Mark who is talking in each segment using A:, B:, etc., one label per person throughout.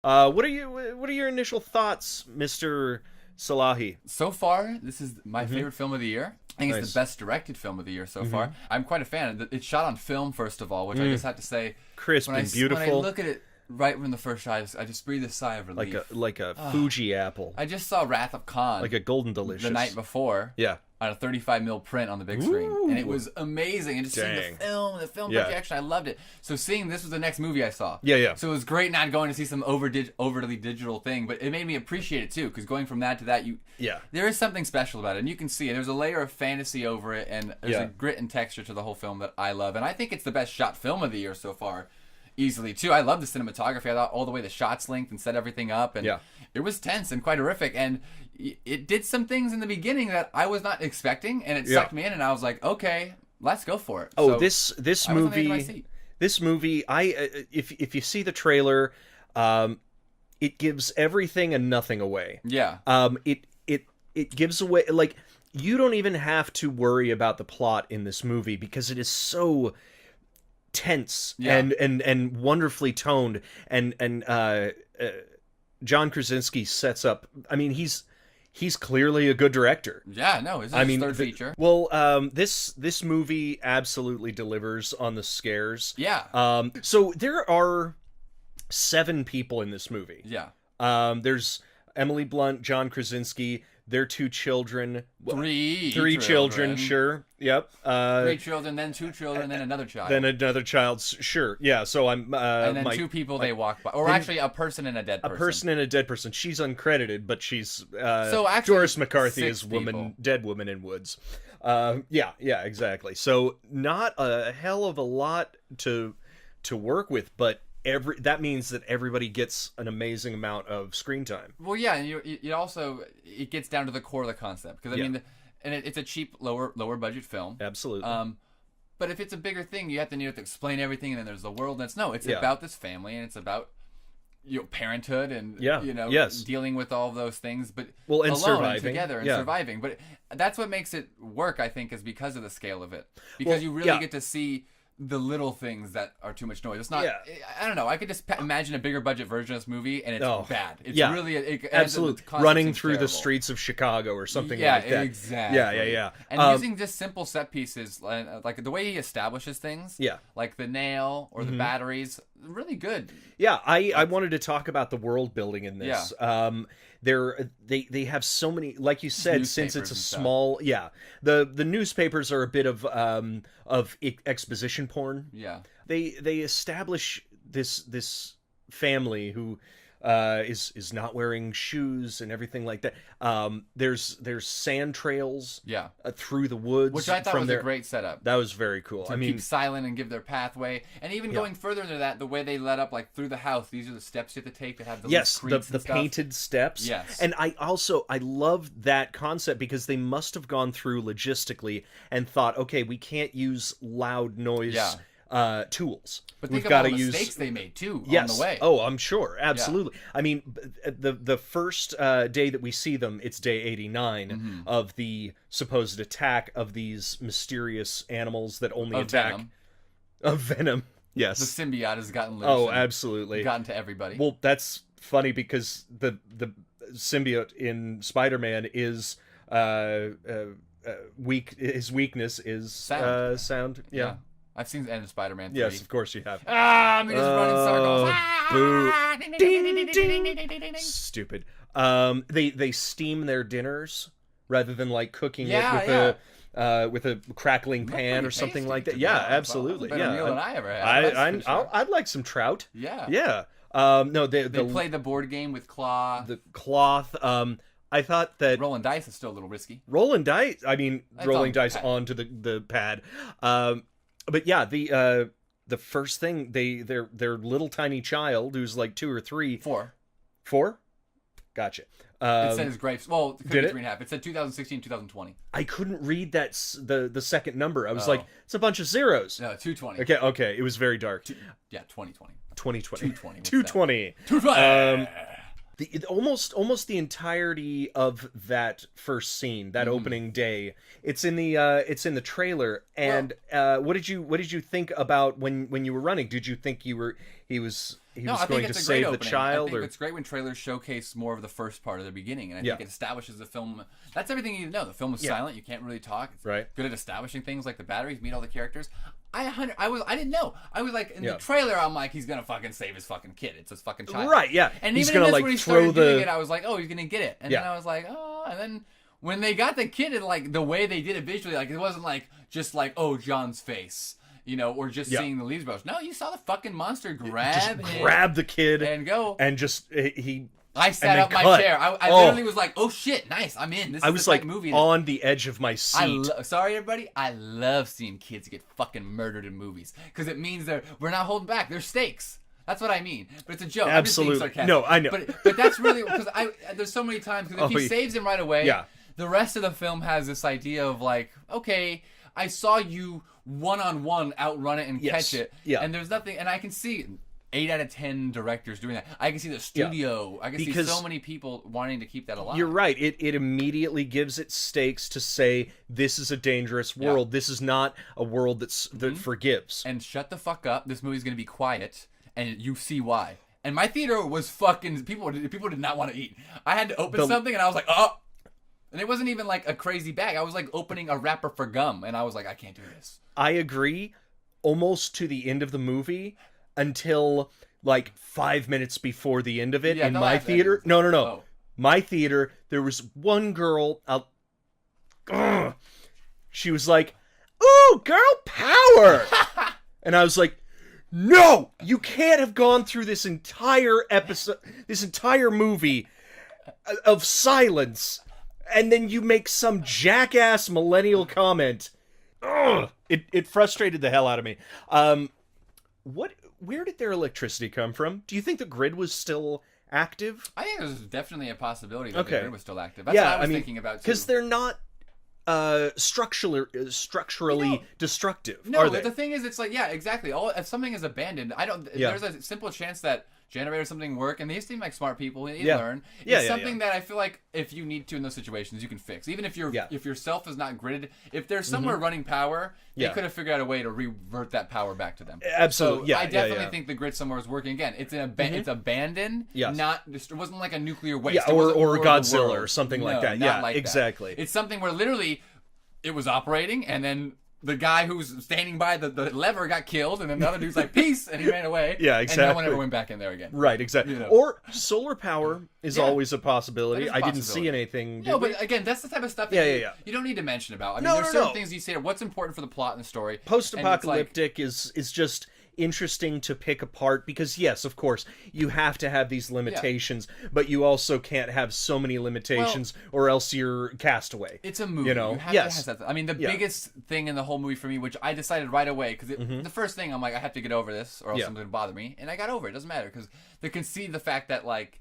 A: What are your initial thoughts, Mr. Salahi?
B: So far, this is my favorite film of the year. I think it's the best directed film of the year so far. I'm quite a fan. It's shot on film, first of all, which I just have to say,
A: crisp and beautiful.
B: When I look at it right from the first shot, I just breathe a sigh of relief.
A: Like a Fuji apple.
B: I just saw Wrath of Khan.
A: Like a Golden Delicious.
B: The night before.
A: Yeah.
B: On a 35mm print on the big screen. And it was amazing. And just seeing the film projection, I loved it. So seeing this was the next movie I saw.
A: Yeah.
B: So it was great not going to see some overly digital thing, but it made me appreciate it too, because going from that to that, there is something special about it. And you can see it. There's a layer of fantasy over it, and there's a grit and texture to the whole film that I love. And I think it's the best shot film of the year so far. Easily too. I love the cinematography. I thought all the way the shots linked and set everything up, and it was tense and quite horrific. And it did some things in the beginning that I was not expecting, and it sucked me in. And I was like, okay, let's go for it.
A: Oh, so this movie, if you see the trailer, it gives everything and nothing away.
B: Yeah.
A: It gives away, like, you don't even have to worry about the plot in this movie because it is so tense and wonderfully toned, and John Krasinski sets up. I mean, he's clearly a good director.
B: Yeah, no, it's his third feature.
A: Well, this movie absolutely delivers on the scares.
B: Yeah.
A: So there are 7 people in this movie.
B: Yeah.
A: There's Emily Blunt, John Krasinski, their 2 children.
B: Three
A: children, sure. Yep.
B: 3 children, then 2 children, then another child.
A: Then another child, sure. Yeah, so I'm...
B: and then 2 people they walk by. Or actually, a person and a dead person.
A: A person and a dead person. She's uncredited, but she's...
B: so actually,
A: Doris McCarthy is
B: people.
A: Dead woman in woods. Yeah, exactly. So not a hell of a lot to work with, but... that means that everybody gets an amazing amount of screen time.
B: Well, yeah, and you also, it gets down to the core of the concept, because I mean, it's a cheap, lower budget film.
A: Absolutely.
B: But if it's a bigger thing, you have to explain everything, and then there's the world. And it's about this family, and it's about parenthood, and dealing with all of those things, but
A: and
B: alone
A: surviving.
B: And together and surviving. But that's what makes it work, I think, is because of the scale of it, because you really get to see the little things that are too much noise. It's not. I don't know. I could just imagine a bigger budget version of this movie, and it's bad. It's really
A: absolutely running through the streets of Chicago or something like that.
B: Exactly.
A: Yeah.
B: And using just simple set pieces, like the way he establishes things. Yeah. Like the nail or the batteries, really good.
A: Yeah, I wanted to talk about the world building in this. Yeah. They have so many, like you said, since it's a small the newspapers are a bit of exposition porn.
B: Yeah.
A: They establish this family who is not wearing shoes and everything like that. There's sand trails through the woods,
B: which I thought was a great setup.
A: That was very cool.
B: To keep silent and give their pathway, and even going further into that, the way they let up through the house. These are the steps you have to take to have the
A: the painted steps.
B: Yes,
A: and I love that concept because they must have gone through logistically and thought, okay, we can't use loud noise. Tools.
B: But we've got to use mistakes they made too on the way.
A: Oh, I'm sure, absolutely. Yeah. I mean, the first day that we see them, it's day 89 of the supposed attack of these mysterious animals that only attack of venom. Yes,
B: the symbiote has gotten loose.
A: Oh, absolutely,
B: gotten to everybody.
A: Well, that's funny because the symbiote in Spider-Man is weak. His weakness is sound. Yeah.
B: I've seen the end of Spider-Man 3.
A: Yes, of course you have.
B: I'm just running
A: Boo.
B: circles.
A: Stupid. They steam their dinners rather than cooking it with a crackling pan or something like that. Yeah, absolutely.
B: Better meal than I ever had.
A: I'd like some trout.
B: Yeah.
A: Yeah. No, they
B: play the board game with claw.
A: The cloth. I thought that
B: rolling dice is still a little risky.
A: Rolling dice. I mean, rolling dice onto the pad. But yeah, the first thing their little tiny child who's like 2 or 3.
B: 4.
A: 4? Gotcha.
B: It said his grapes. Well, it could be
A: 3.5.
B: It said 2016, 2020.
A: I couldn't read the second number. I was like, it's a bunch of zeros.
B: No, 220.
A: Okay. It was very dark.
B: 2020.
A: 2020.
B: 220.
A: 220. Almost the entirety of that first scene, that opening day, it's in the trailer. And what did you think about when you were running? Did you think he was he was going to save the child.
B: I think it's great when trailers showcase more of the first part of the beginning, and I think it establishes the film. That's everything you need to know. The film is silent; you can't really talk. It's good at establishing things like the batteries, meet all the characters. I didn't know. I was like in the trailer. I'm like, he's gonna fucking save his fucking kid. It's his fucking child.
A: Right? Yeah.
B: And he's even gonna, when he started doing it, I was like, oh, he's gonna get it. And then I was like, oh, and then. When they got the kid and like the way they did it visually, like it wasn't like just like, oh, John's face, or just seeing the leaves brush. No, you saw the fucking monster grab
A: the kid
B: and go
A: and just he.
B: I sat up my chair. I literally was like, oh shit, nice, I'm in. This is the like movie
A: on the edge of my seat.
B: Sorry, everybody. I love seeing kids get fucking murdered in movies because it means we're not holding back. There's stakes. That's what I mean. But it's a joke.
A: Absolutely.
B: I'm just being sarcastic.
A: No, I know.
B: But that's really because there's so many times because if he saves him right away.
A: Yeah.
B: The rest of the film has this idea of like, okay, I saw you one-on-one outrun it and catch it, and there's nothing, and I can see 8 out of 10 directors doing that. I can see the studio. I can see so many people wanting to keep that alive.
A: You're right. It immediately gives it stakes to say this is a dangerous world. This is not a world that forgives.
B: And shut the fuck up. This movie's gonna be quiet, and you see why. And my theater was fucking people did not want to eat. I had to open something, and I was like, oh. And it wasn't even like a crazy bag. I was like opening a wrapper for gum, and I was like, I can't do this.
A: I agree, almost to the end of the movie, until like 5 minutes before the end of it in my theater. No. Oh. My theater, there was one girl she was like, ooh, girl power! And I was like, no! You can't have gone through this entire episode, this entire movie of silence, and then you make some jackass millennial comment. Ugh! It frustrated the hell out of me. Where did their electricity come from? Do you think the grid was still active?
B: I think there's definitely a possibility that the grid was still active. That's what I was thinking about, too.
A: Because they're not structurally destructive,
B: no,
A: are they?
B: The thing is, it's like, yeah, exactly. If something is abandoned, there's a simple chance that generator or something work, and they seem like smart people. They learn. It's something that I feel like if you need to in those situations, you can fix. Even if your self is not gridded, if there's somewhere running power, they could have figured out a way to revert that power back to them.
A: Absolutely.
B: So I definitely think the grid somewhere is working. Again, it's it's abandoned. Not it wasn't like a nuclear waste.
A: Or Godzilla or something like that. Yeah,
B: like
A: exactly.
B: That. It's something where literally it was operating, and then the guy who was standing by the lever got killed, and then the other dude's like, peace, and he ran away.
A: Yeah, exactly.
B: And no one ever went back in there again.
A: Right, exactly. Or solar power is always a possibility. I didn't see anything.
B: But again, that's the type of stuff that you don't need to mention about. I mean, there's certain things you say, what's important for the plot and the story.
A: Post-apocalyptic is just interesting to pick apart because, yes, of course, you have to have these limitations, but you also can't have so many limitations or else you're castaway.
B: It's a movie. You have to have that. I mean, the biggest thing in the whole movie for me, which I decided right away, because the first thing, I'm like, I have to get over this or else it's going to bother me. And I got over it. It doesn't matter because they can see the fact that, like,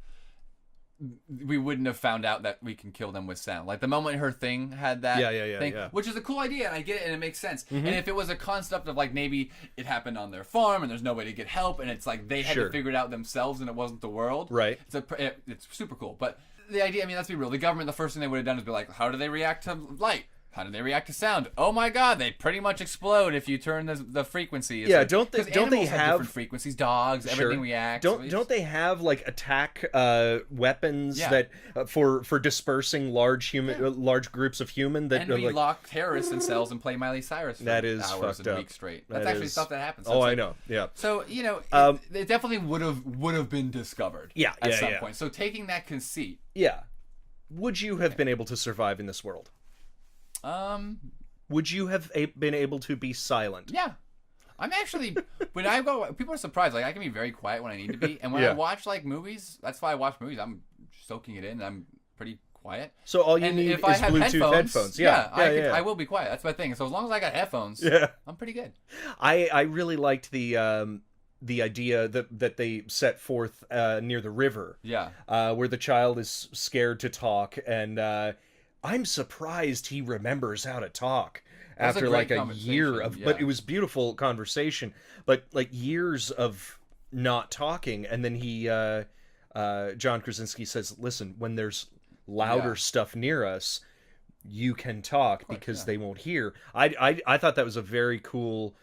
B: we wouldn't have found out that we can kill them with sound. Like the moment her thing had that thing, which is a cool idea, and I get it, and it makes sense. And if it was a concept of like maybe it happened on their farm and there's no way to get help, and it's like they had to figure it out themselves, and it wasn't the world.
A: Right.
B: It's super cool. But the idea, I mean, let's be real. The government, the first thing they would have done is be like, how do they react to light? How do they react to sound? Oh my God, they pretty much explode if you turn the frequency. It's like,
A: don't they have
B: different frequencies? Dogs, everything reacts.
A: Don't they have like attack weapons that for dispersing large groups of human that
B: and we lock terrorists in cells and play Miley Cyrus for hours and weeks straight. That's actually stuff that happens.
A: So I know. Yeah.
B: So it definitely would have been discovered. At some point. So taking that conceit.
A: Yeah. Would you have been able to survive in this world? Would you have been able to be silent?
B: Yeah. I'm actually, when I go, people are surprised. Like, I can be very quiet when I need to be. And when I watch, like, movies, that's why I watch movies. I'm soaking it in, and I'm pretty quiet.
A: So all you need is Bluetooth headphones.
B: I will be quiet. That's my thing. So as long as I got headphones, I'm pretty good.
A: I really liked the idea that they set forth near the river.
B: Yeah.
A: Where the child is scared to talk, and I'm surprised he remembers how to talk after like a year of, but it was beautiful conversation, but like years of not talking. And then he, John Krasinski says, listen, when there's louder stuff near us, you can talk because they won't hear. I thought that was a very cool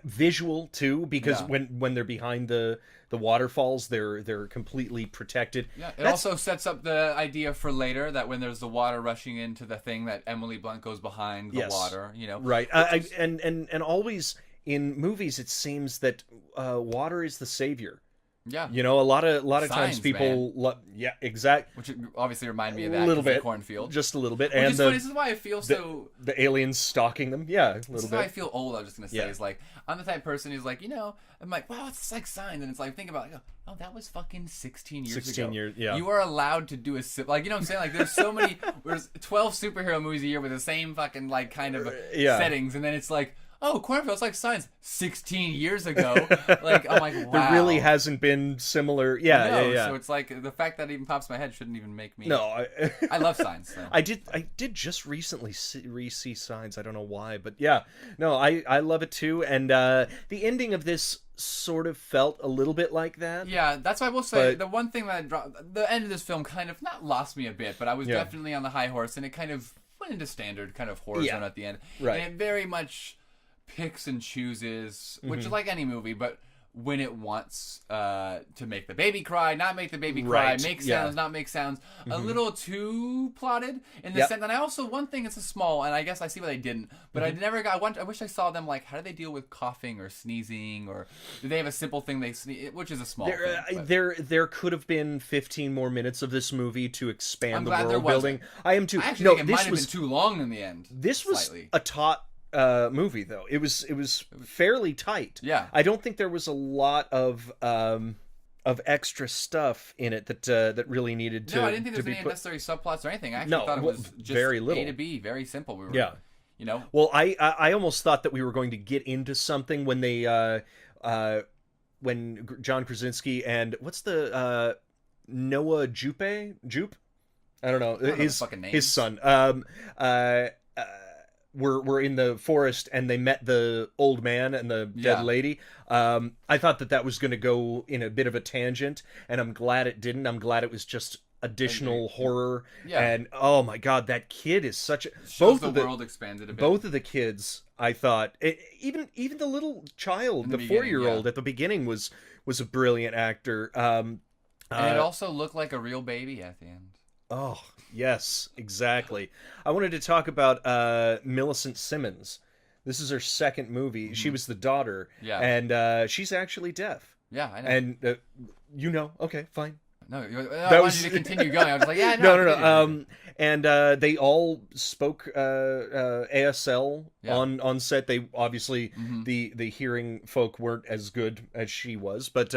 A: visual too, because when they're behind the waterfalls, they're completely protected.
B: Yeah, it also sets up the idea for later that when there's the water rushing into the thing, that Emily Blunt goes behind the water.
A: Right. And always in movies, it seems that water is the savior.
B: Yeah,
A: a lot of
B: Signs,
A: times people exact,
B: which obviously remind me of that
A: a little bit,
B: the cornfield,
A: just a little bit.
B: Which
A: and
B: is funny. This is why I feel so
A: the aliens stalking them. Yeah, a little
B: this is
A: bit.
B: why I feel old. I was just gonna say is like, I'm the type of person who's like, I'm like, wow, it's like Signs, and it's like, think about it, oh, that was fucking 16 years
A: 16
B: ago.
A: years, yeah.
B: You are allowed to do like, you know what I'm saying? Like, there's so many, there's 12 superhero movies a year with the same fucking like kind of settings, and then it's like, oh, Cornfield's like Signs 16 years ago. Like, I'm like, wow.
A: There really hasn't been similar. Yeah.
B: So it's like the fact that it even pops in my head shouldn't even make me.
A: No,
B: I love Signs. So.
A: I did just recently re-see Signs. I don't know why, but yeah, no, I love it too. And the ending of this sort of felt a little bit like that.
B: Yeah, that's why I will say the one thing that the end of this film kind of not lost me a bit, but I was definitely on the high horse, and it kind of went into standard kind of horror zone at the end.
A: Right.
B: And it very much picks and chooses, which is like any movie, but when it wants to make the baby cry, not make the baby cry, make sounds, not make sounds, a little too plotted in the sense. And I also, one thing, it's a small, and I guess I see why they didn't, but I never got, I wish I saw them like, how do they deal with coughing or sneezing, or do they have a simple thing they sneeze, which is a small thing.
A: There could have been 15 more minutes of this movie to expand the world building.
B: I am too. I actually think it might have been too long in the end.
A: This was a taut movie, though. It was fairly tight.
B: Yeah,
A: I don't think there was a lot of extra stuff in it that really needed to.
B: No, I didn't think there was any unnecessary subplots or anything. I actually thought it was just
A: very little.
B: A to B, very simple.
A: Well, I almost thought that we were going to get into something when they when John Krasinski and what's the Noah Jupe? I don't know. His son. Were in the forest and they met the old man and the dead lady. I thought that was going to go in a bit of a tangent, and I'm glad it didn't. I'm glad it was just additional horror. And oh my god, that kid is such a
B: world expanded a bit.
A: Both of the kids, I thought, even the little child, the 4-year-old at the beginning was a brilliant actor.
B: And it also looked like a real baby at the end.
A: Oh, yes, exactly. I wanted to talk about Millicent Simmons. This is her second movie. Mm-hmm. She was the daughter, and she's actually deaf.
B: Yeah, I know.
A: And, okay, fine.
B: No, I wanted you to continue going. I was like, yeah,
A: no. And they all spoke ASL on set. They obviously, the hearing folk weren't as good as she was, but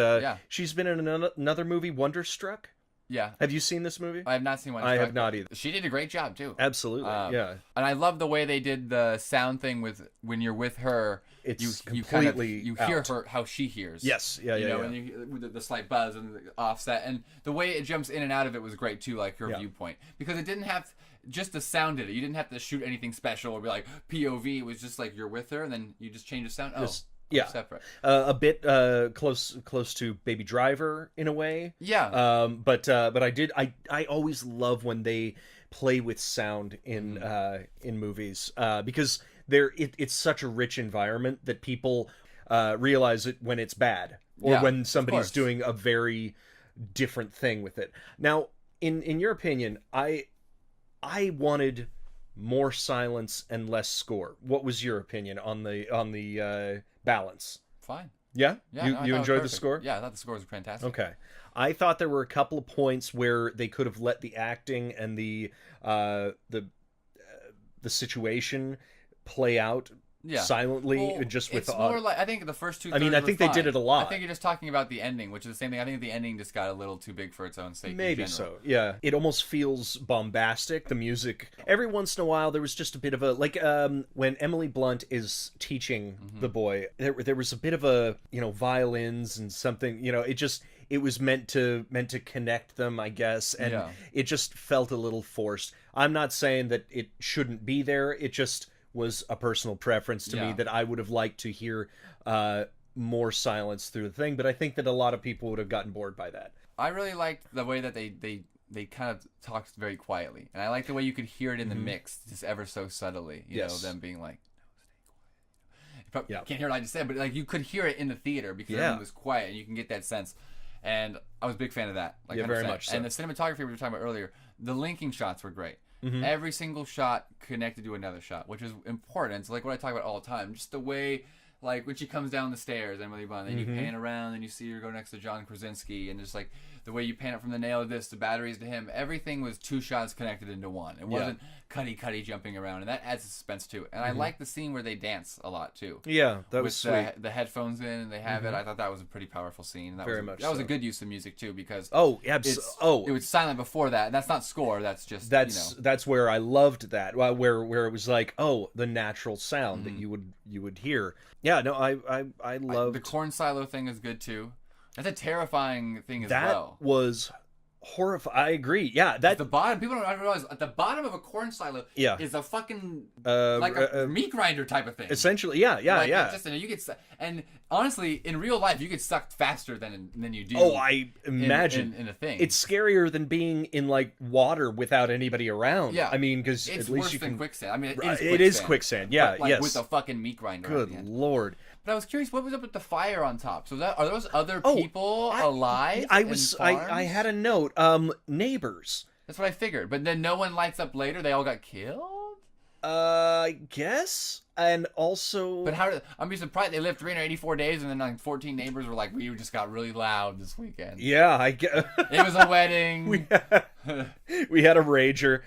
A: she's been in another movie, Wonderstruck.
B: Yeah.
A: Have you seen this movie?
B: I have not seen one.
A: I have not either.
B: She did a great job too.
A: Absolutely. Yeah.
B: And I love the way they did the sound thing with when you're with her.
A: It's
B: completely you hear her how she hears.
A: Yes. Yeah. Yeah.
B: And with the slight buzz and the offset, and the way it jumps in and out of it was great too, like her viewpoint, because it didn't have just the sound did it. You didn't have to shoot anything special or be like POV. It was just like you're with her and then you just change the sound. Separate.
A: A bit close to Baby Driver in a way.
B: Yeah.
A: But I always love when they play with sound in movies because it's such a rich environment that people realize it when it's bad or when somebody's doing a very different thing with it. Now, in your opinion, I wanted more silence and less score. What was your opinion on the balance?
B: Fine.
A: Yeah? You enjoyed the score?
B: Yeah, I thought the score was fantastic.
A: Okay. I thought there were a couple of points where they could have let the acting and the situation play out silently, just with
B: it's more like, I think the first two.
A: I mean, I think they did it a lot.
B: I think you're just talking about the ending, which is the same thing. I think the ending just got a little too big for its own sake.
A: Maybe so. Yeah, it almost feels bombastic. The music. Every once in a while, there was just a bit of a when Emily Blunt is teaching the boy. There was a bit of a violins and something. It was meant to connect them, I guess, and it just felt a little forced. I'm not saying that it shouldn't be there. It just was a personal preference to me that I would have liked to hear more silence through the thing, but I think that a lot of people would have gotten bored by that.
B: I really liked the way that they kind of talked very quietly, and I like the way you could hear it in the mix, just ever so subtly. You know, them being like, can't hear what I just said, but like you could hear it in the theater because everything was quiet, and you can get that sense. And I was a big fan of that. Like,
A: very much so.
B: And the cinematography we were talking about earlier, the linking shots were great. Every single shot connected to another shot, which is important. It's like what I talk about all the time. Just the way, like when she comes down the stairs, Emily Blunt, then you pan around and you see her go next to John Krasinski, and just like the way you pan it from the nail to this, the batteries to him, everything was two shots connected into one. It wasn't cutty jumping around, and that adds suspense too. And I like the scene where they dance a lot too.
A: Yeah, that was sweet.
B: The headphones in, and they have it. I thought that was a pretty powerful scene. That was a good use of music too, because it was silent before that, and that's not score. That's just
A: that's where I loved that. Where it was like, oh, the natural sound that you would hear. Yeah, no, I loved
B: the corn silo thing is good too. That's a terrifying thing as well.
A: That was horrifying. I agree. Yeah, that
B: at the bottom. People don't realize at the bottom of a corn silo is a fucking like a meat grinder type of thing.
A: Essentially, yeah.
B: You get and honestly, in real life, you get sucked faster than you do.
A: Oh, I imagine
B: in a thing.
A: It's scarier than being in like water without anybody around.
B: Yeah,
A: I mean, because
B: at least
A: worse
B: you can quicksand. I mean,
A: it is quicksand. Yeah,
B: but, with a fucking meat grinder.
A: Good lord.
B: But I was curious, what was up with the fire on top? So are those other people alive?
A: I had a note. Neighbors.
B: That's what I figured. But then no one lights up later. They all got killed.
A: I guess. And also,
B: but I'm be surprised they lived 384 days, and then like 14 neighbors were like, we just got really loud this weekend.
A: Yeah, I guess
B: it was a wedding.
A: we had a rager.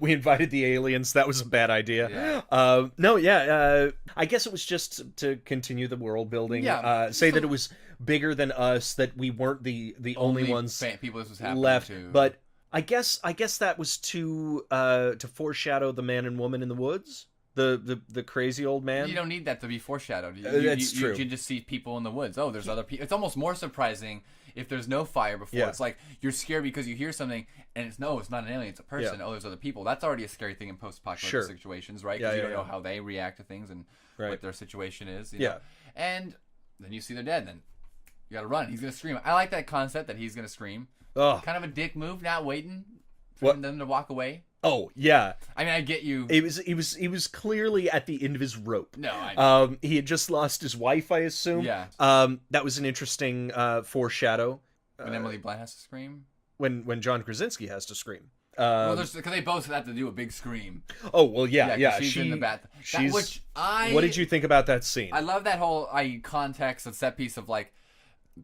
A: We invited the aliens. That was a bad idea. Yeah. I guess it was just to continue the world building. Yeah. Say that it was bigger than us. That we weren't the only ones
B: people this was happening
A: left.
B: To.
A: But I guess that was to foreshadow the man and woman in the woods. The crazy old man.
B: You don't need that to be foreshadowed.
A: That's true.
B: You can just see people in the woods. Oh, there's other people. It's almost more surprising if there's no fire before. Yeah. It's like you're scared because you hear something and it's not an alien, it's a person. Yeah. Oh, there's other people. That's already a scary thing in post-apocalyptic situations, right? Because you don't know how they react to things and what their situation is. You know? And then you see they're dead. Then you gotta run. He's gonna scream. I like that concept that he's gonna scream. Kind of a dick move, not waiting for them to walk away.
A: Oh yeah,
B: I mean I get you.
A: He was clearly at the end of his rope.
B: No,
A: he had just lost his wife, I assume.
B: Yeah.
A: That was an interesting foreshadow.
B: When Emily Blunt has to scream.
A: When John Krasinski has to scream.
B: Well, because they both have to do a big scream.
A: Oh well, yeah.
B: She's in the bath.
A: What did you think about that scene?
B: I love that whole context and set piece of like.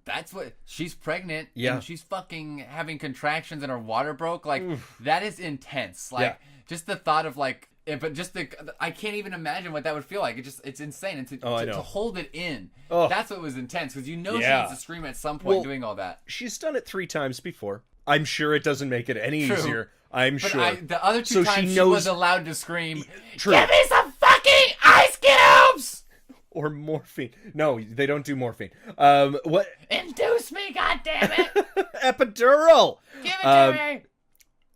B: That's what she's pregnant and she's fucking having contractions and her water broke. Like that is intense. Like just the thought of like, but just I can't even imagine what that would feel like. It's insane. And to hold it in, that's what was intense because she needs to scream at some point doing all that.
A: She's done it 3 times before. I'm sure it doesn't make it any easier. I'm sure.
B: The other 2 times she was allowed to scream, "Give me some fucking ice cubes!"
A: Or morphine. No, they don't do morphine. What?
B: Induce me, goddammit!
A: Epidural!
B: Give it to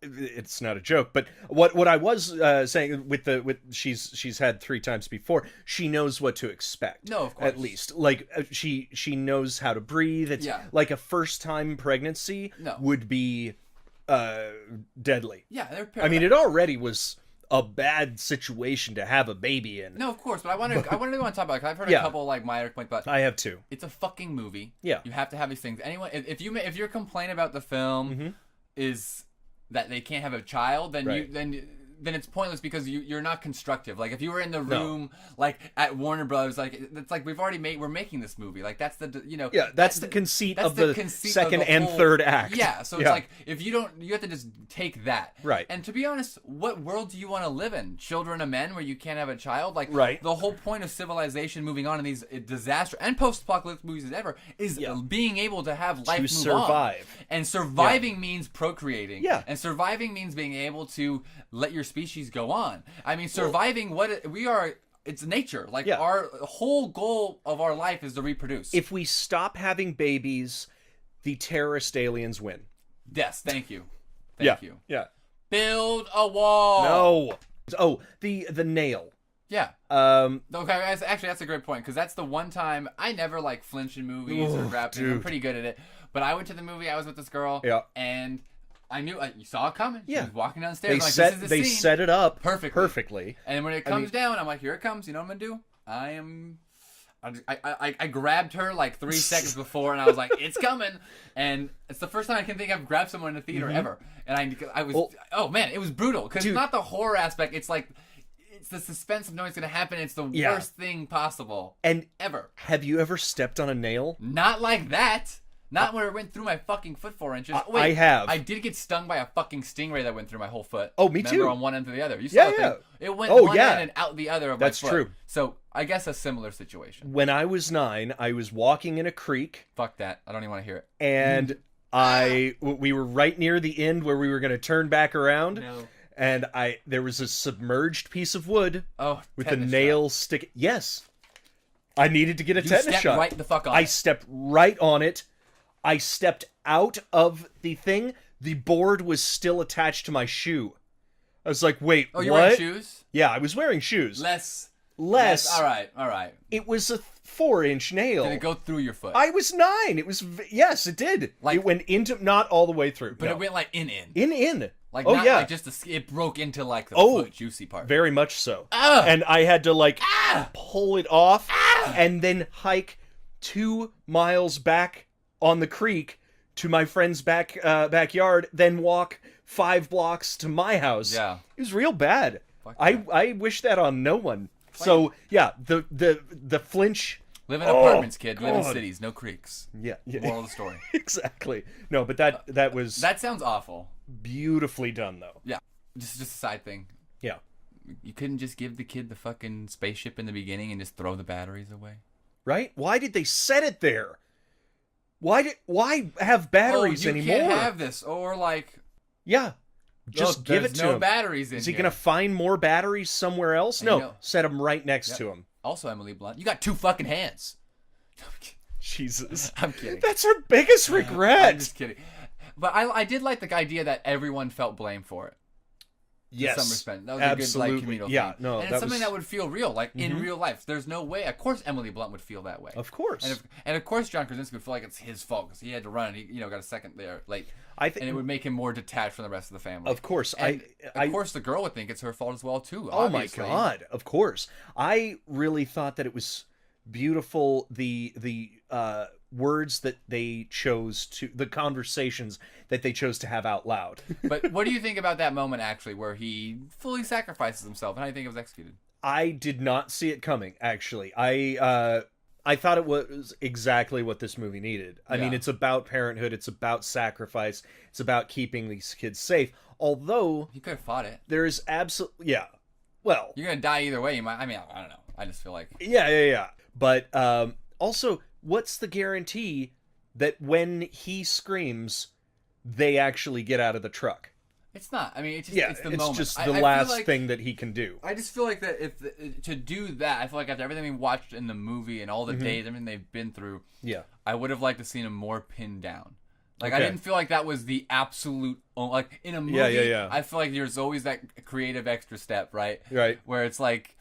B: me!
A: It's not a joke, but what I was saying with she's had 3 times before, she knows what to expect.
B: No, of course.
A: At least. Like, she knows how to breathe. It's like a first-time pregnancy would be deadly.
B: Yeah, they're
A: I mean, it already was a bad situation to have a baby in.
B: No, of course, but I want to go on top about it, because I've heard a couple like minor points, but
A: I have too.
B: It's a fucking movie.
A: Yeah,
B: you have to have these things. Anyone, if your complaint about the film is that they can't have a child, then then it's pointless because you're not constructive. Like if you were in the room like at Warner Brothers, like it's like we're making this movie. Like that's the
A: that's the conceit of the second and third act.
B: Yeah, so it's like if you have to just take that.
A: Right.
B: And to be honest, what world do you want to live in? Children of Men where you can't have a child? Like the whole point of civilization moving on in these disaster and post-apocalyptic movies as ever is being able to have life move
A: survive.
B: On. And surviving means procreating.
A: Yeah.
B: And surviving means being able to let your species go on. I mean, surviving it's nature. Like our whole goal of our life is to reproduce.
A: If we stop having babies, the terrorist aliens win.
B: Yes, thank you. Thank you.
A: Yeah.
B: Build a wall.
A: No. Oh, the nail.
B: Yeah. Okay, actually that's a great point because that's the one time I never like flinch in movies or rapping. I'm pretty good at it. But I went to the movie, I was with this girl and I knew you saw it coming. She was walking downstairs.
A: They set it up
B: perfectly.
A: And
B: then when it comes down, I'm like, here it comes. You know what I'm gonna do? I am I grabbed her like 3 seconds before, and I was like, "It's coming!" And it's the first time I can think I've grabbed someone in a theater ever. And I was, oh man, it was brutal because not the horror aspect. It's like it's the suspense of knowing it's going to happen. It's the worst thing possible,
A: and
B: ever.
A: Have you ever stepped on a nail?
B: Not like that. Not when it went through my fucking foot 4 inches. Wait,
A: I have.
B: I did get stung by a fucking stingray that went through my whole foot.
A: Oh, me too.
B: Remember, on one end to the other. You saw it. It went one end and out the other of my foot. That's true. So I guess a similar situation.
A: When I was 9, I was walking in a creek.
B: Fuck that. I don't even want to hear it.
A: And we were right near the end where we were going to turn back around.
B: No.
A: And there was a submerged piece of wood with a nail stick. Yes. I needed to get a tetanus shot.
B: Right the fuck on
A: I stepped right on it. I stepped out of the thing. The board was still attached to my shoe. I was like, wait, what?
B: Oh, you're wearing shoes?
A: Yeah, I was wearing shoes.
B: Less.
A: All
B: right.
A: It was a 4-inch nail.
B: Did it go through your foot?
A: I was 9. It was, yes, it did.
B: Like,
A: it went into, not all the way through.
B: But it went like in.
A: In.
B: Like, not like just it broke into like the foot juicy part.
A: Very much so. And I had to like pull it off and then hike 2 miles back on the creek to my friend's backyard, then walk 5 blocks to my house.
B: Yeah.
A: It was real bad. I wish that on no one. So yeah, the flinch.
B: Live in apartments, kid. Live in cities, no creeks.
A: Yeah.
B: Moral of the story.
A: Exactly. No, but that was
B: that sounds awful.
A: Beautifully done though.
B: Yeah. Just a side thing.
A: Yeah.
B: You couldn't just give the kid the fucking spaceship in the beginning and just throw the batteries away.
A: Right? Why did they set it there? Why have batteries anymore?
B: You can't have this, or like,
A: just give it to him.
B: No batteries in here.
A: Is he gonna find more batteries somewhere else? No, set them right next to him.
B: Also, Emily Blunt, you got 2 fucking hands.
A: Jesus,
B: I'm kidding.
A: That's her biggest regret.
B: I'm just kidding. But I did like the idea that everyone felt blame for it.
A: Yes,
B: to some respect. That was
A: absolutely.
B: a good like communal thing.
A: No,
B: and it's something that would feel real, like in real life. There's no way. Of course, Emily Blunt would feel that way.
A: Of course,
B: and of course, John Krasinski would feel like it's his fault because he had to run and he got a second there late. And it would make him more detached from the rest of the family.
A: Of course,
B: of course, the girl would think it's her fault as well too.
A: Oh
B: obviously.
A: my God! Of course, I really thought that it was beautiful. The words that they chose to, the conversations that they chose to have out loud.
B: But what do you think about that moment actually where he fully sacrifices himself, and how do you think it was executed?
A: I did not see it coming, actually. I thought it was exactly what this movie needed. I mean, it's about parenthood, it's about sacrifice, it's about keeping these kids safe. Although
B: you could have fought it.
A: There is absolutely well, you're
B: gonna die either way. You might. I mean, I don't know. I just feel like
A: But also, what's the guarantee that when he screams, they actually get out of the truck?
B: It's not. I mean, it's the moment.
A: It's just the last thing that he can do.
B: I just feel like that to do that, I feel like after everything we watched in the movie and all the days, everything they've been through, I would have liked to seen him more pinned down. Like I didn't feel like that was the absolute like in a movie. I feel like there's always that creative extra step, right?
A: Right.
B: Where it's like.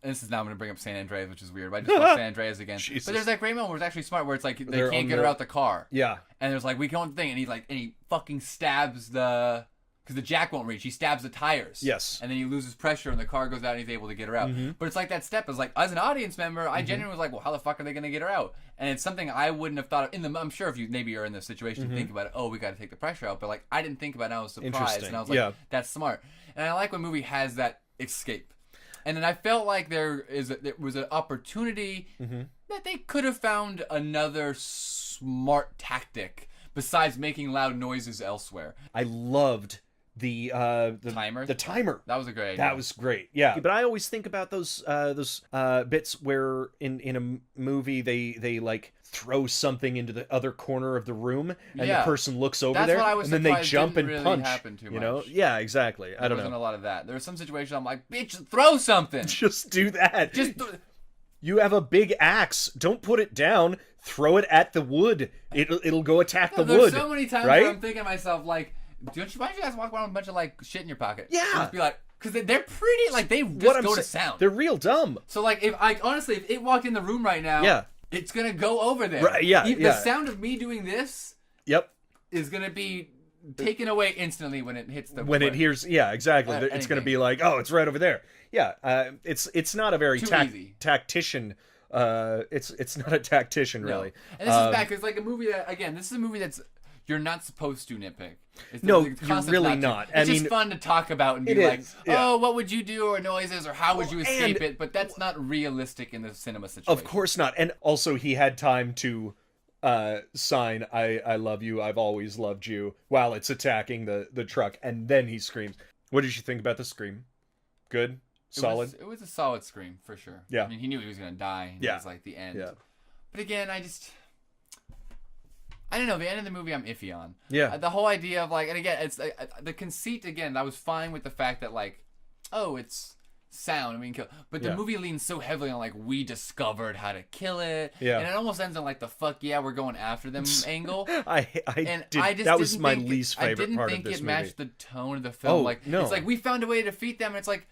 B: This is now I'm going to bring up San Andreas, which is weird, but I just watched San Andreas again.
A: Jesus.
B: But there's that great moment where it's actually smart, where it's like they can't get her out the car.
A: Yeah.
B: And there's like, we can't think, and he fucking stabs because the jack won't reach. He stabs the tires.
A: Yes.
B: And then he loses pressure, and the car goes out, and he's able to get her out. But it's like that step is like, as an audience member, I genuinely was like, well, how the fuck are they going to get her out? And it's something I wouldn't have thought of. I'm sure if you maybe you're in this situation, you think about it. Oh, we got to take the pressure out. But like, I didn't think about it. And I was surprised, and I was like, that's smart. And I like when a movie has that escape. And then I felt like there was an opportunity that they could have found another smart tactic besides making loud noises elsewhere. I
A: loved the
B: timer.
A: The timer.
B: That was a great idea.
A: That was great. Yeah. But I always think about those bits where in a movie they like throw something into the other corner of the room and the person looks over there and then they jump and
B: really
A: punch.
B: You
A: know? Yeah, exactly. I don't know.
B: There wasn't a lot of that. There was some situation I'm like, bitch, throw something.
A: Just do that. You have a big axe. Don't put it down. Throw it at the wood. It'll go attack the wood.
B: There's so many times where I'm thinking to myself like, why don't you guys walk around with a bunch of like shit in your pocket?
A: Yeah.
B: And just be like, because they're pretty like they just go to sound.
A: They're real dumb.
B: So like if it walked in the room right now, it's gonna go over there.
A: Right,
B: The sound of me doing this, is gonna be taken away instantly when it hits the.
A: When it hears, exactly. It's gonna be like, oh, it's right over there. Yeah, it's not a very tactician it's not a tactician really.
B: No. And this is bad because like a movie that again, this is a movie that's you're not supposed to nitpick.
A: No, you're really not.
B: It's just fun to talk about and be like, oh, what would you do, or noises, or how would you escape it? But that's not realistic in the cinema situation.
A: Of course not. And also, he had time to sign "I love you, I've always loved you" while it's attacking the truck, and then he screams. What did you think about the scream? Good, solid.
B: It was a solid scream for sure.
A: Yeah,
B: I mean, he knew he was gonna die. And it was like the end.
A: Yeah.
B: But again, I don't know. The end of the movie, I'm iffy on.
A: Yeah.
B: The whole idea of like, and again, it's the conceit. Again, I was fine with the fact that like, oh, it's sound. I mean, kill. But the movie leans so heavily on like we discovered how to kill it.
A: Yeah.
B: And it almost ends on like the fuck yeah, we're going after them angle.
A: That was my least favorite part of this movie. I didn't think it matched
B: the tone of the film.
A: Oh,
B: like
A: no.
B: It's like we found a way to defeat them. And it's like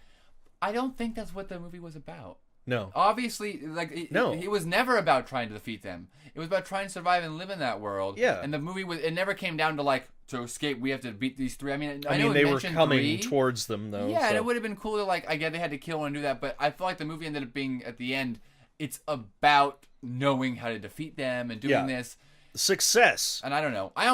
B: I don't think that's what the movie was about.
A: No.
B: Obviously, like it was never about trying to defeat them. It was about trying to survive and live in that world.
A: Yeah.
B: And the movie it never came down to like to escape. We have to beat these three. I mean
A: they were coming towards them though.
B: Yeah, and it would have been cool to like I get they had to kill one and do that, but I feel like the movie ended up being at the end. It's about knowing how to defeat them and doing this.
A: Success.
B: And I don't know. Can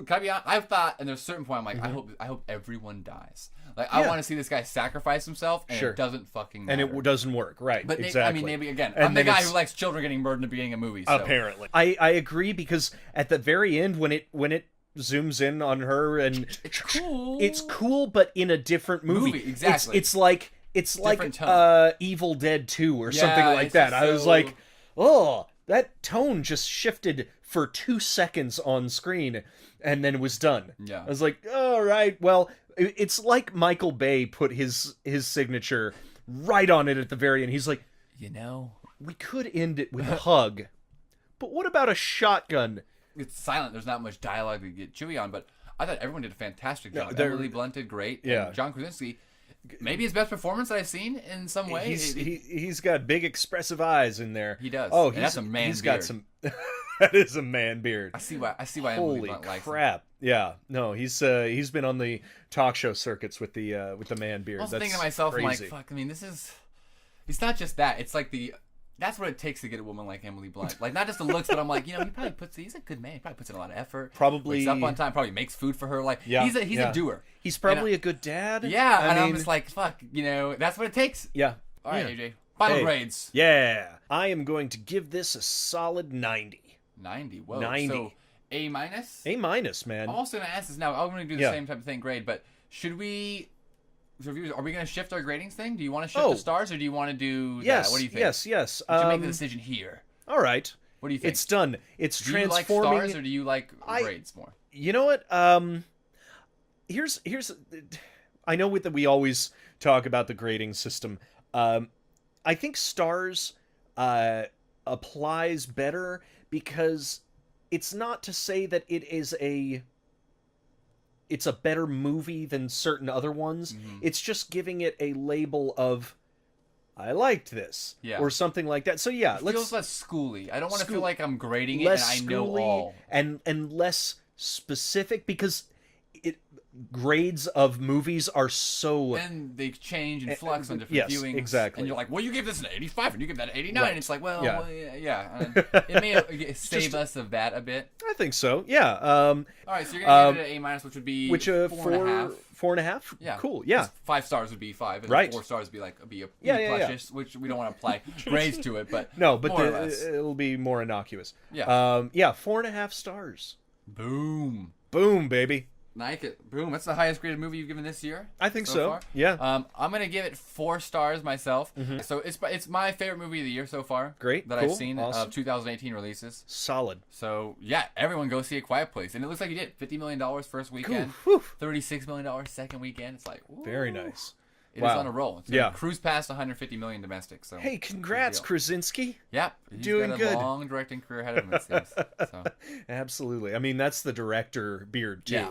B: I be honest? I've thought, and there's a certain point I'm like, I hope everyone dies. Like I want to see this guy sacrifice himself, and it doesn't fucking matter.
A: And it doesn't work, right?
B: But
A: exactly.
B: Maybe again, I'm the guy who likes children getting murdered in the beginning of movies. So.
A: Apparently, I agree because at the very end when it zooms in on her and
B: it's cool.
A: It's cool, but in a different movie.
B: Exactly.
A: It's like Evil Dead 2 or something like that. I was like, oh, that tone just shifted for 2 seconds on screen and then was done.
B: Yeah.
A: I was like, all right, well, it's like Michael Bay put his signature right on it at the very end. He's like, we could end it with a hug, but what about a shotgun?
B: It's silent. There's not much dialogue to get chewy on, but I thought everyone did a fantastic job. Emily Blunt did great.
A: Yeah.
B: And John Krasinski, maybe his best performance that I've seen in some way.
A: He's got big expressive eyes in there.
B: He does.
A: Oh,
B: that's a man beard.
A: Got some. That is a man beard.
B: I see why
A: Holy
B: Emily Blunt likes him.
A: crap! Yeah, no, he's been on the talk show circuits with the man beard.
B: I was
A: That's
B: thinking to myself,
A: crazy.
B: I'm like, fuck. I mean, it's not just that. It's like that's what it takes to get a woman like Emily Blunt. Like not just the looks, but I'm like, he's a good man. He probably puts in a lot of effort.
A: Probably
B: wakes up on time. Probably makes food for her. Like he's a doer.
A: He's probably a good dad.
B: Yeah, and I'm just like, fuck. That's what it takes.
A: Yeah.
B: All right, AJ. Final grades.
A: Yeah, I am going to give this a solid 90.
B: 90. Whoa.
A: 90.
B: So A minus.
A: A minus, man.
B: I'm also gonna ask this now. I'm gonna do the same type of thing grade, but should we? Reviewers, are we going to shift our gradings thing? Do you want to shift the stars, or do you want to do that? What do you think?
A: Yes.
B: We should make the decision here.
A: All right.
B: What do you think?
A: It's done. It's transforming.
B: Do you like stars, or do you like grades more?
A: You know what? Here's. I know that we always talk about the grading system. I think stars applies better because it's not to say that it's a better movie than certain other ones. Mm-hmm. It's just giving it a label of I liked this or something like that. So yeah,
B: it feels less schooly. I don't want to feel like I'm grading it and I know all.
A: And less specific because grades of movies are so
B: and they change and flux on different viewings.
A: Exactly.
B: And you're like, well, you give this an 85 and you give that an 89.
A: Right.
B: It's like, well, it may save us of that a bit.
A: I think so. Yeah.
B: All right, so you're gonna give it an A minus, which would be
A: 4.5. 4.5.
B: Yeah.
A: Cool. Yeah.
B: 5 stars would be 5, and
A: right.
B: 4 stars would be like a B plus, which we don't want to apply grades to it, but
A: no, but
B: more or less.
A: It'll be more innocuous.
B: Yeah.
A: 4.5 stars.
B: Boom,
A: baby.
B: Like it. Boom. That's the highest graded movie you've given this year.
A: I think so.
B: Far.
A: Yeah.
B: I'm gonna give it 4 stars myself. Mm-hmm. So it's my favorite movie of the year so far.
A: Great.
B: That I've seen of 2018 releases.
A: Solid.
B: So yeah, everyone go see A Quiet Place, and it looks like you did $50 million first weekend, $36 million second weekend. It's like
A: very nice.
B: It is on a roll. It's cruise past 150 million domestic. So
A: hey, congrats, Krasinski.
B: Yep, he's
A: doing
B: got a
A: good.
B: Long directing career ahead of him. It seems. So.
A: Absolutely. I mean, that's the director beard too.
B: Yeah.